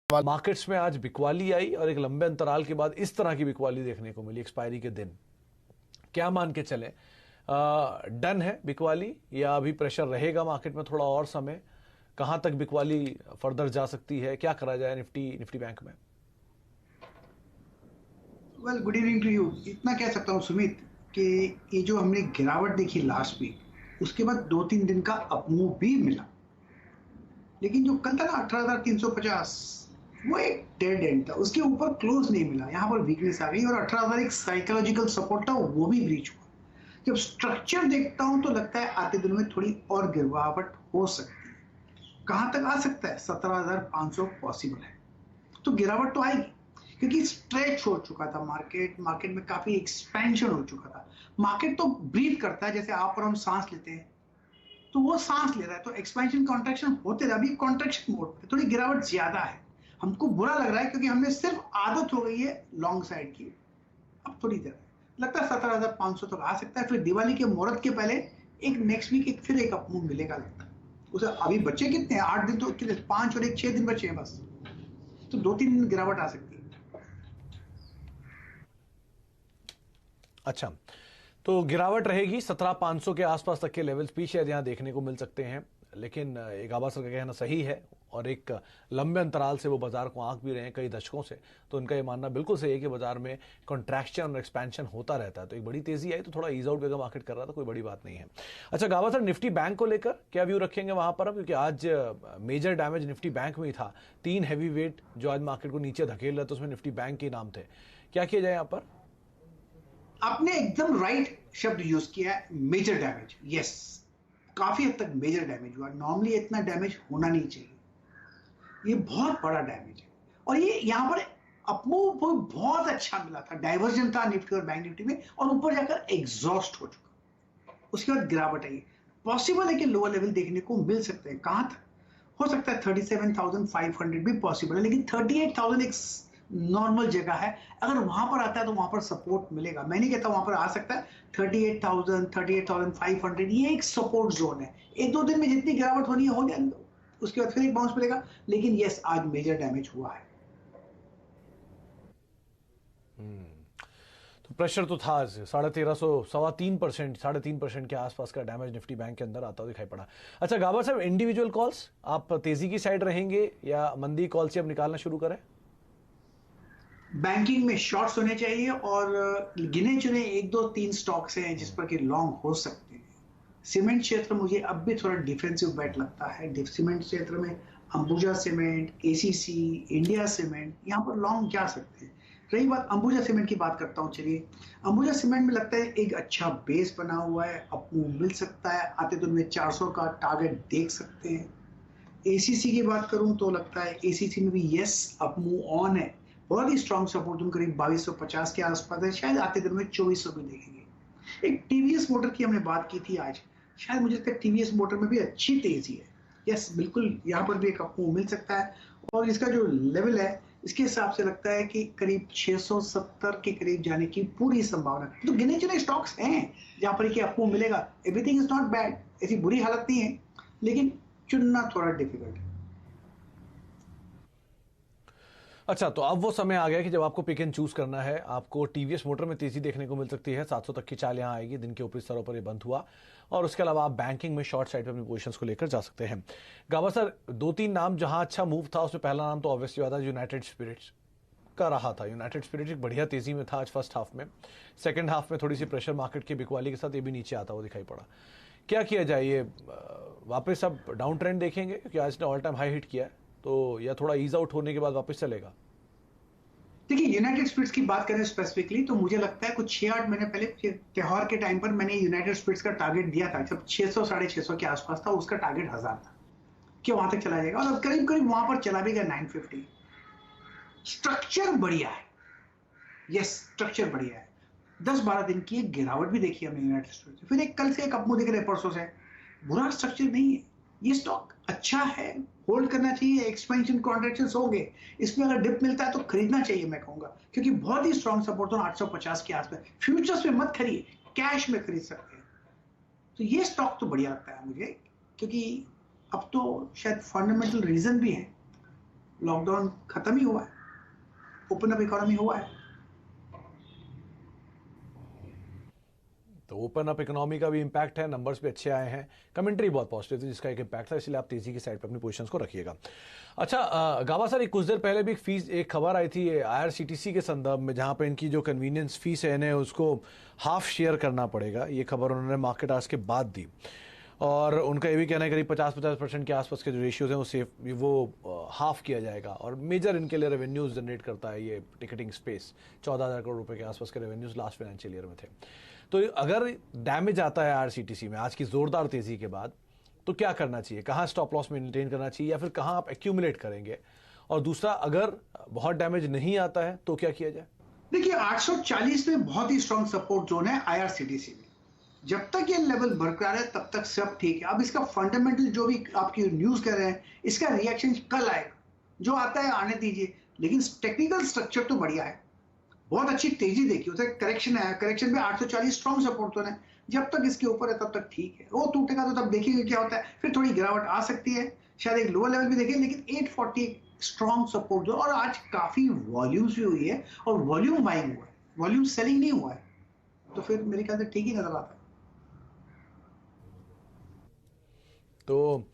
Markets में आज बिकवाली आई और एक लंबे अंतराल के बाद इस तरह की बिकवाली देखने को मिली एक्सपायरी के दिन। क्या मान के चले, डन है बिकवाली या अभी प्रेशर रहेगा मार्केट में थोड़ा और समय? कहां तक बिकवाली फर्दर जा सकती है? क्या करा जाए निफ्टी बैंक में? Well, good evening to you. इतना कह सकता हूँ सुमित कि ये जो हमने गिरावट देखी लास्ट वीक, उसके बाद 2-3 दिन का अपमूव भी मिला, लेकिन जो कल था ना 18,350, वो एक डेड एंड था। उसके ऊपर क्लोज नहीं मिला, यहाँ पर वीकनेस आ गई और 18,000 एक साइकोलॉजिकल सपोर्ट था, वो भी ब्रीच हुआ। जब स्ट्रक्चर देखता हूं तो लगता है आते दिनों में थोड़ी और गिरवावट हो सकती है। कहां तक आ सकता है? 17,500 पॉसिबल है। तो गिरावट तो आएगी, क्योंकि स्ट्रेच हो चुका था मार्केट में काफी एक्सपेंशन हो चुका था। मार्केट तो ब्रीथ करता है, जैसे आप और हम सांस लेते हैं, तो वो सांस ले रहा है, तो एक्सपेंशन कॉन्ट्रैक्शन होते रहे। अभी कॉन्ट्रैक्शन मोड पे थोड़ी गिरावट ज्यादा है। हमको बुरा लग रहा है क्योंकि हमें सिर्फ आदत हो गई है लॉन्ग साइड की। अब थोड़ी देर लगता है 17,500 तक आ सकता है। फिर दिवाली के मुहूर्त के पहले एक नेक्स्ट वीक फिर एक अपमूव मिलेगा लगता है उसे। अभी बचे कितने हैं? 8 दिन, तो कितने? 5 और 6 दिन बचे हैं बस। तो 2-3 दिन गिरावट आ सकती है। अच्छा, तो गिरावट रहेगी, 17,500 के आसपास तक के लेवल्स भी शायद यहां देखने को मिल सकते हैं। लेकिन एक आबा सर का कहना सही है और एक लंबे अंतराल से वो बाजार को आंक भी रहे हैं कई दशकों से, तो उनका ये मानना बिल्कुल सही है कि बाजार में कॉन्ट्रैक्शन और एक्सपेंशन होता रहता है। तो एक बड़ी तेजी आई तो थोड़ा ईज आउट अगर मार्केट कर रहा था, कोई बड़ी बात नहीं है। अच्छा गाबा सर, निफ्टी बैंक को लेकर क्या व्यू रखेंगे वहां पर? क्योंकि आज मेजर डैमेज निफ्टी बैंक में ही था। 3 हैवी वेट जो आज मार्केट को नीचे धकेल रहे थे उसमें निफ्टी बैंक के नाम थे। क्या किया जाए यहां पर? आपने एकदम राइट शब्द यूज किया है, मेजर डैमेज। यस, काफी हद तक मेजर डैमेज हुआ। नॉर्मली इतना डैमेज होना नहीं चाहिए, ये बहुत बड़ा डैमेज है। और ये यहाँ पर अपमूव बहुत अच्छा मिला था, डाइवर्जन था निफ्टी और बैंक निफ्टी में, और ऊपर जाकर एग्जॉस्ट हो चुका। उसके बाद गिरावट आई। पॉसिबल है कि लोअर लेवल देखने को मिल सकते हैं। कहां तक हो सकता है? 37,500 भी पॉसिबल है, लेकिन 38,000 एक नॉर्मल जगह है। अगर वहां पर आता है तो वहां पर सपोर्ट मिलेगा। मैं नहीं कहता वहां पर आ सकता है। 38,000, 38,500 ये एक सपोर्ट जोन है। 1-2 दिन में जितनी गिरावट होनी है हो जाए, उसके बाद फिर एक बाउंस मिलेगा। लेकिन यस, आज मेजर डैमेज हुआ है। तो प्रेशर तो था आज 1350, 3.25%, 3.5% के आसपास का डैमेज निफ्टी बैंक के अंदर आता हुआ दिखाई पड़ा। अच्छा गाबर साहब, इंडिविजुअल कॉल्स, आप तेजी की साइड रहेंगे या मंदी कॉल से अब निकालना शुरू करें? बैंकिंग में शॉर्ट्स होने चाहिए, और गिने चुने 1-2-3 स्टॉक्स हैं जिस पर कि लॉन्ग हो सकते हैं। सीमेंट क्षेत्र मुझे अब भी थोड़ा डिफेंसिव बेट लगता है। सीमेंट क्षेत्र में Ambuja cement, ACC, India cement, यहाँ पर लॉन्ग जा सकते हैं। रही बात अंबुजा सीमेंट की, बात करता हूँ। चलिए, अंबुजा सीमेंट में लगता है एक अच्छा बेस बना हुआ है, अपमूव मिल सकता है। आते दिन में 400 का टारगेट देख सकते हैं। एसीसी की बात करूं तो लगता है एसीसी में भी यस, अपमूव ऑन है। बहुत ही स्ट्रॉन्ग सपोर्ट जोन करीब 2250 के आसपास है। शायद आते दिन में 2400 भी देखेंगे। एक टीवीएस मोटर की हमने बात की थी आज, शायद मुझे लगता है टीवीएस मोटर में भी अच्छी तेजी है। यस, बिल्कुल, यहाँ पर भी एक अपमूव मिल सकता है। और इसका जो लेवल है, इसके हिसाब से लगता है कि करीब 670 के करीब जाने की पूरी संभावना। तो गिने चुने स्टॉक्स हैं जहां पर कि अपमूव मिलेगा। एवरीथिंग इज नॉट बैड, ऐसी बुरी हालत नहीं है, लेकिन चुनना थोड़ा डिफिकल्ट है। अच्छा, तो अब वो समय आ गया कि जब आपको पिक एंड चूज करना है। आपको टीवीएस मोटर में तेजी देखने को मिल सकती है, 700 तक की चाल यहां आएगी। दिन के ऊपरी स्तरों पर ये बंद हुआ और उसके अलावा आप बैंकिंग में शॉर्ट साइड पे अपनी पोजीशंस को लेकर जा सकते हैं। गाबा सर, 2-3 नाम जहां अच्छा मूव था, उसमें पहला नाम तो ऑब्वियसली वाला यूनाइटेड स्पिरिट्स का रहा था। यूनाइटेड स्पिरिट एक बढ़िया तेजी में था आज फर्स्ट हाफ में। सेकंड हाफ में थोड़ी सी प्रेशर मार्केट की बिकवाली के साथ ये भी नीचे आता हुआ दिखाई पड़ा। क्या किया जाए? ये वापस अब डाउन ट्रेंड देखेंगे क्योंकि आज ने ऑल टाइम हाई हिट किया है, तो या थोड़ा ईज आउट होने के बाद वापस चलेगा? देखिए, यूनाइटेड स्पिरिट्स की बात करें स्पेसिफिकली, तो मुझे लगता है कुछ 6-8 महीने पहले त्योहार के टाइम पर मैंने यूनाइटेड स्पिरिट्स का टारगेट दिया था। जब 600 650 के आसपास था, उसका टारगेट 1000 था कि वहां तक चला जाएगा, और करीब करीब वहां पर चला भी गया 950। स्ट्रक्चर बढ़िया है। यस, स्ट्रक्चर बढ़िया है। 10-12 दिन की एक गिरावट भी देखी हमने यूनाइटेड स्पिरिट्स। फिर एक कल से एक अपमूव दिख रहे परसों से। बुरा स्ट्रक्चर नहीं है, ये स्टॉक अच्छा है, होल्ड करना चाहिए। एक्सपेंशन कॉन्ट्रैक्शंस होंगे, इसमें अगर डिप मिलता है तो खरीदना चाहिए, मैं कहूंगा, क्योंकि बहुत ही स्ट्रॉन्ग सपोर्ट तो 850 के आसपास। फ्यूचर्स में मत खरीदिए, कैश में खरीद सकते हैं। तो ये स्टॉक तो बढ़िया लगता है मुझे, क्योंकि अब तो शायद फंडामेंटल रीजन भी है लॉकडाउन खत्म ही हुआ है, ओपन अप इकोनॉमी हुआ है। तो ओपन अप इकोनॉमी का भी इंपैक्ट है, नंबर्स भी अच्छे आए हैं, कमेंट्री बहुत पॉजिटिव थी जिसका एक इंपैक्ट था, इसलिए आप तेजी की साइड पर अपनी पोजीशंस को रखिएगा। अच्छा गाबा सर, कुछ देर पहले भी एक खबर आई थी आईआरसीटीसी के संदर्भ में, जहां पे इनकी जो कन्वीनियंस फीस है इन्हें उसको हाफ शेयर करना पड़ेगा। ये खबर उन्होंने मार्केट आवर्स के बाद दी और उनका ये भी कहना है करीब 50% के आसपास के जो रेशियोज हैं वो हाफ किया जाएगा। और मेजर इनके लिए रेवेन्यूज जनरेट करता है ये टिकटिंग स्पेस। 14,000 करोड़ रुपए के आसपास के रेवेन्यूज लास्ट फाइनेंशियल ईयर में थे। तो अगर डैमेज आता है आईआरसीटीसी में आज की जोरदार तेजी के बाद, तो क्या करना चाहिए? कहाँ स्टॉप लॉस मेंटेन करना चाहिए या फिर कहाँ आप एक्यूमुलेट करेंगे? और दूसरा, अगर बहुत डैमेज नहीं आता है तो क्या किया जाए? देखिए 840 में बहुत ही स्ट्रॉन्ग सपोर्ट जोन है आईआरसीटीसी में। जब तक ये लेवल बरकरार है तब तक सब ठीक है। अब इसका फंडामेंटल जो भी आपकी न्यूज कर रहे हैं, इसका रिएक्शन कल आएगा, जो आता है आने दीजिए, लेकिन टेक्निकल स्ट्रक्चर तो बढ़िया है, बहुत अच्छी तेजी देखी। उसे करेक्शन आया, करेक्शन में 840 स्ट्रॉन्ग सपोर्ट जोन है। जब तक इसके ऊपर है तब तक ठीक है, वो टूटेगा तो तब देखेंगे क्या होता है, फिर थोड़ी गिरावट आ सकती है, शायद एक लोअर लेवल भी देखें, लेकिन 840 स्ट्रॉन्ग सपोर्ट जोन। और आज काफी वॉल्यूम्स भी हुई है और वॉल्यूम बाइंग हुआ है, वॉल्यूम सेलिंग नहीं हुआ है, तो फिर मेरे ख्याल से ठीक ही नजर आता है। तो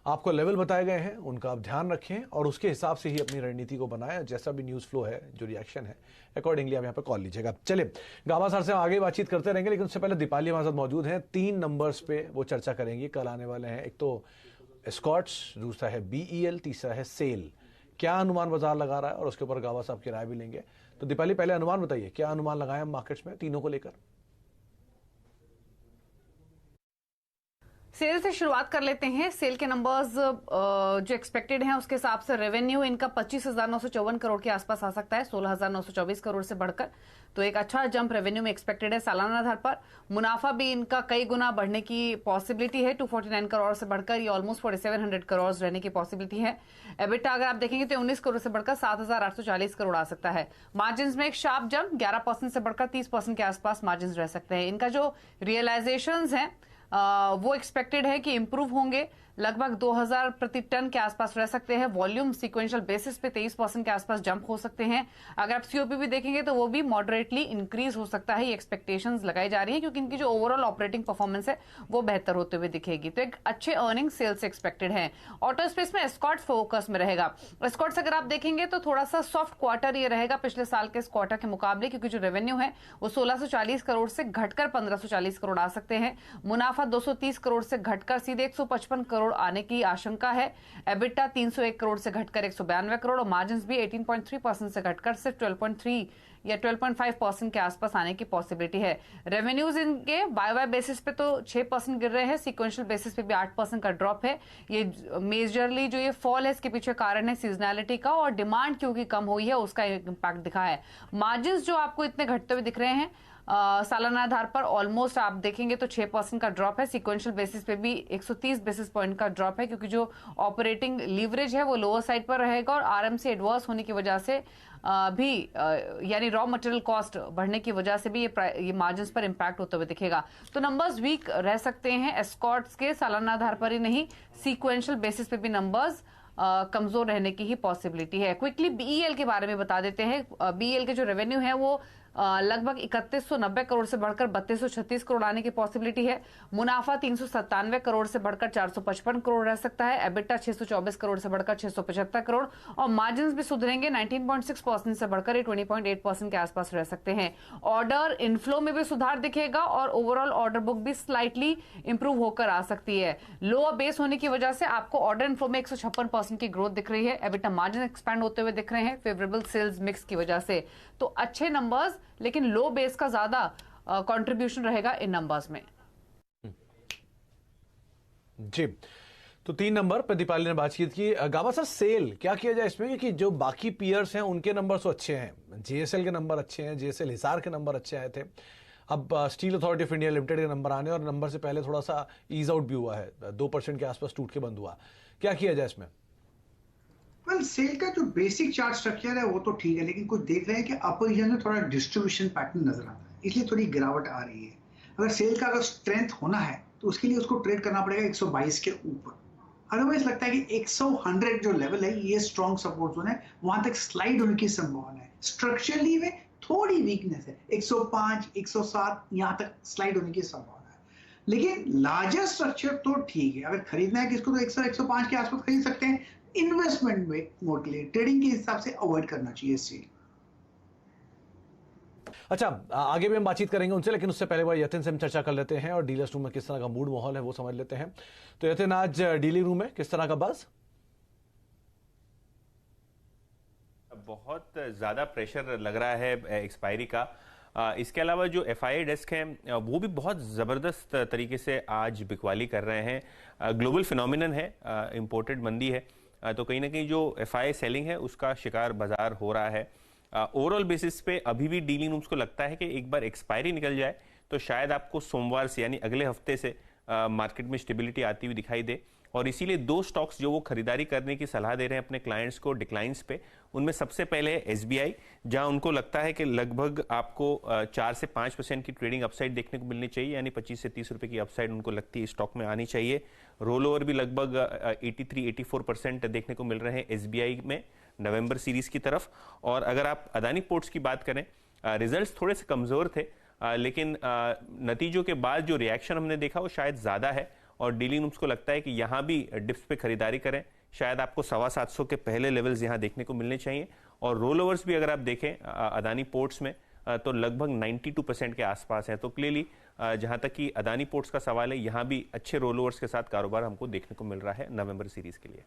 आपको लेवल बताए गए हैं, उनका आप ध्यान रखें और उसके हिसाब से ही अपनी रणनीति को बनाएं। जैसा भी न्यूज़ फ्लो है, जो रिएक्शन है, अकॉर्डिंगली आप यहाँ पे कॉल लीजिएगा। चलिए गाबा सर से आगे बातचीत करते रहेंगे, लेकिन उससे पहले दीपाली हमारे साथ मौजूद हैं। 3 नंबर्स पे वो चर्चा करेंगी, कल आने वाले हैं। एक तो एस्कॉर्ट्स, दूसरा है बीईएल, तीसरा है सेल। क्या अनुमान बाजार लगा रहा है और उसके ऊपर गाबा साहब की राय भी लेंगे। तो दीपाली, पहले अनुमान बताइए, क्या अनुमान लगाए हम मार्केट्स में तीनों को लेकर? सेल से शुरुआत कर लेते हैं। सेल के नंबर्स जो एक्सपेक्टेड हैं उसके हिसाब से रेवेन्यू इनका 25,954 करोड़ के आसपास आ सकता है, 16,924 करोड़ से बढ़कर। तो एक अच्छा जंप रेवेन्यू में एक्सपेक्टेड है सालाना आधार पर। मुनाफा भी इनका कई गुना बढ़ने की पॉसिबिलिटी है, 249 करोड़ से बढ़कर ये ऑलमोस्ट 4700 करोड़ रहने की पॉसिबिलिटी है। एबिटा अगर आप देखेंगे तो 19 करोड़ से बढ़कर 7,840 करोड़ आ सकता है। मार्जिन में एक शार्प जंप 11% से बढ़कर 30% के आसपास मार्जिन रह सकते हैं। इनका जो रियलाइजेशन है वो एक्सपेक्टेड है कि इंप्रूव होंगे, लगभग 2000 प्रति टन के आसपास रह सकते हैं। वॉल्यूम सीक्वेंशियल बेसिस पे 23% के आसपास जंप हो सकते हैं। अगर आप सीओपी भी देखेंगे तो वो भी मॉडरेटली इंक्रीज हो सकता है, ये एक्सपेक्टेशंस लगाई जा रही है, क्योंकि इनकी जो ओवरऑल ऑपरेटिंग परफॉर्मेंस है वो बेहतर होते हुए दिखेगी। तो एक अच्छे अर्निंग सेल्स एक्सपेक्टेड है। ऑटो स्पेस में एस्कॉर्ट्स फोकस में रहेगा। एस्कॉर्ट्स अगर आप देखेंगे तो थोड़ा सा सॉफ्ट क्वार्टर ये रहेगा पिछले साल के इस क्वार्टर के मुकाबले, क्योंकि जो रेवेन्यू है वो 1640 करोड़ से घटकर 1540 करोड़ आ सकते हैं। मुनाफा 230 करोड़ से घटकर सीधे 155 करोड़ आने की आशंका है। एबिटा 301 करोड़ से घटकर 192 करोड़ और मार्जिन भी 18.3% से घटकर सिर्फ 12.3 या 12.5% के आसपास आने की पॉसिबिलिटी है। रेवेन्यूज इनके वाई बेसिस पे तो 6% गिर रहे हैं, सीक्वेंशियल बेसिस पे भी 8% का ड्रॉप है। ये मेजरली जो ये फॉल है इसके पीछे कारण है सीजनैलिटी का, और डिमांड क्योंकि कम हुई है उसका इम्पैक्ट दिखा है। मार्जिन जो आपको इतने घटते हुए दिख रहे हैं सालाना आधार पर, ऑलमोस्ट आप देखेंगे तो 6% का ड्रॉप है। सीक्वेंशियल बेसिस पे भी 130 बेसिस पॉइंट का ड्रॉप है, क्योंकि जो ऑपरेटिंग लीवरेज है वो लोअर साइड पर रहेगा और आरएमसी एडवर्स होने की वजह से भी यानी रॉ मटेरियल कॉस्ट बढ़ने की वजह से भी ये मार्जिन पर इंपैक्ट होते हुए दिखेगा। तो नंबर्स वीक रह सकते हैं एस्कॉर्ट्स के, सालाना आधार पर ही नहीं, सीक्वेंशियल बेसिस पे भी नंबर्स कमजोर रहने की ही पॉसिबिलिटी है। क्विकली बीईएल के बारे में बता देते हैं। बीईएल के जो रेवेन्यू है वो लगभग 3190 करोड़ से बढ़कर 3236 करोड़ आने की पॉसिबिलिटी है। मुनाफा 397 करोड़ से बढ़कर 455 करोड़ रह सकता है। एबिटा 624 करोड़ से बढ़कर 675 करोड़ और मार्जिन भी सुधरेंगे, 19.6% से बढ़कर 20.8% के आसपास रह सकते हैं। ऑर्डर इनफ्लो में भी सुधार दिखेगा और ओवरऑल ऑर्डर बुक भी स्लाइटली इंप्रूव होकर आ सकती है। लोअर बेस होने की वजह से आपको ऑर्डर इनफ्लो में 156% की ग्रोथ दिख रही है। एबिटा मार्जिन एक्सपैंड होते हुए दिख रहे हैं फेवरेबल सेल्स मिक्स की वजह से। तो अच्छे नंबर्स, लेकिन लो बेस का ज्यादा कंट्रीब्यूशन रहेगा इन नंबर्स में। जी, तो 3 नंबर पे दीपाली ने बातचीत की। गाबा सर, सेल क्या किया जाए इसमें, कि जो बाकी पीयर्स हैं उनके नंबर तो अच्छे हैं, जेएसएल के नंबर अच्छे हैं, जेएसएल हिसार के नंबर अच्छे आए थे। अब steel authority of India limited के नंबर आने और नंबर से पहले थोड़ा सा ईज आउट भी हुआ है, 2% के आसपास टूट के बंद हुआ। क्या किया जाए इसमें? सेल का जो बेसिक चार्ट स्ट्रक्चर है वो तो ठीक है, लेकिन कुछ देख रहे हैं कि अपर रीजन में थोड़ा डिस्ट्रीब्यूशन पैटर्न नजर आता है, इसलिए थोड़ी गिरावट आ रही है। अगर सेल का अगर स्ट्रेंथ होना है तो उसके लिए उसको ट्रेड करना पड़ेगा 122 के ऊपर। अदरवाइज लगता है कि 100 जो लेवल है ये स्ट्रॉन्ग सपोर्ट जोन है, वहां तक स्लाइड होने की संभावना है। स्ट्रक्चरली में थोड़ी वीकनेस है, 105 107 यहां तक स्लाइड होने की संभावना है, लेकिन लार्जर स्ट्रक्चर तो ठीक है। अगर खरीदना है किसको तो 100 105 के आसपास खरीद सकते हैं। इन्वेस्टमेंट में मोड के लिए ट्रेडिंग के हिसाब से अवॉइड करना चाहिए इस चीज। अच्छा, आगे भी हम बातचीत करेंगे उनसे, लेकिन उससे पहले यतिन से हम चर्चा कर लेते हैं और डीलर्स रूम में किस तरह का मूड माहौल है वो समझ लेते हैं। तो यतिन, आज डीलिंग रूम में किस तरह का बज़? बहुत ज़्यादा प्रेशर लग रहा है एक्सपायरी का। इसके अलावा जो एफआईआई डेस्क हैं वो भी बहुत ज़बरदस्त तरीके से आज बिकवाली कर रहे हैं। ग्लोबल फिनोमिनन है, इंपोर्टेड मंदी है, तो कहीं ना कहीं जो एफआईआई सेलिंग है उसका शिकार बाजार हो रहा है। ओवरऑल बेसिस पे अभी भी डीलिंग रूम्स को लगता है कि एक बार एक्सपायरी निकल जाए तो शायद आपको सोमवार से यानी अगले हफ्ते से मार्केट में स्टेबिलिटी आती हुई दिखाई दे। और इसीलिए दो स्टॉक्स जो वो खरीदारी करने की सलाह दे रहे हैं अपने क्लाइंट्स को डिक्लाइंस पे, उनमें सबसे पहले है एसबीआई, जहां उनको लगता है कि लगभग आपको 4 से 5% की ट्रेडिंग अपसाइड देखने को मिलनी चाहिए, यानी 25 से 30 रुपए की अपसाइड उनको लगती है स्टॉक में आनी चाहिए। रोल ओवर भी लगभग 83-84% देखने को मिल रहे हैं एसबीआई में नवंबर सीरीज की तरफ। और अगर आप अदानी पोर्ट्स की बात करें, रिजल्ट्स थोड़े से कमजोर थे, लेकिन नतीजों के बाद जो रिएक्शन हमने देखा वो शायद ज्यादा है और डीलिंग रूम्स को लगता है कि यहां भी डिप्स पे खरीदारी करें। शायद आपको 750 के पहले लेवल्स यहां देखने को मिलने चाहिए। और रोल ओवर्स भी अगर आप देखें अदानी पोर्ट्स में तो लगभग 92% के आसपास है। तो क्लियरली जहां तक कि अदानी पोर्ट्स का सवाल है, यहां भी अच्छे रोल ओवर्स के साथ कारोबार हमको देखने को मिल रहा है नवंबर सीरीज के लिए।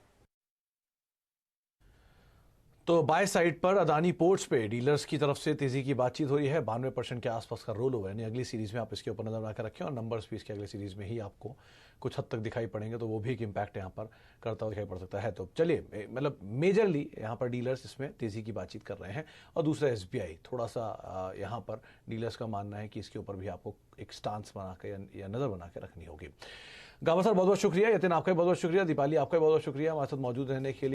तो बाय साइड पर अदानी पोर्ट्स पे डीलर्स की तरफ से तेजी की बातचीत हो रही है। 92% के आसपास का रोल ओवर, यानी अगली सीरीज में आप इसके ऊपर नजर बनाकर रखें और नंबर्स भी इसके अगले सीरीज में ही आपको कुछ हद तक दिखाई पड़ेंगे, तो वो भी एक इम्पैक्ट यहाँ पर करता हुआ दिखाई पड़ सकता है। तो चलिए, मतलब मेजरली यहाँ पर डीलर्स इसमें तेजी की बातचीत कर रहे हैं। और दूसरा एसबीआई, थोड़ा सा यहाँ पर डीलर्स का मानना है कि इसके ऊपर भी आपको एक स्टांस बना के या नजर बना के रखनी होगी। गाबा सर, बहुत बहुत शुक्रिया। यतिन, आपका बहुत बहुत शुक्रिया। दीपाली, आपका बहुत बहुत शुक्रिया हमारे साथ मौजूद रहने के लिए।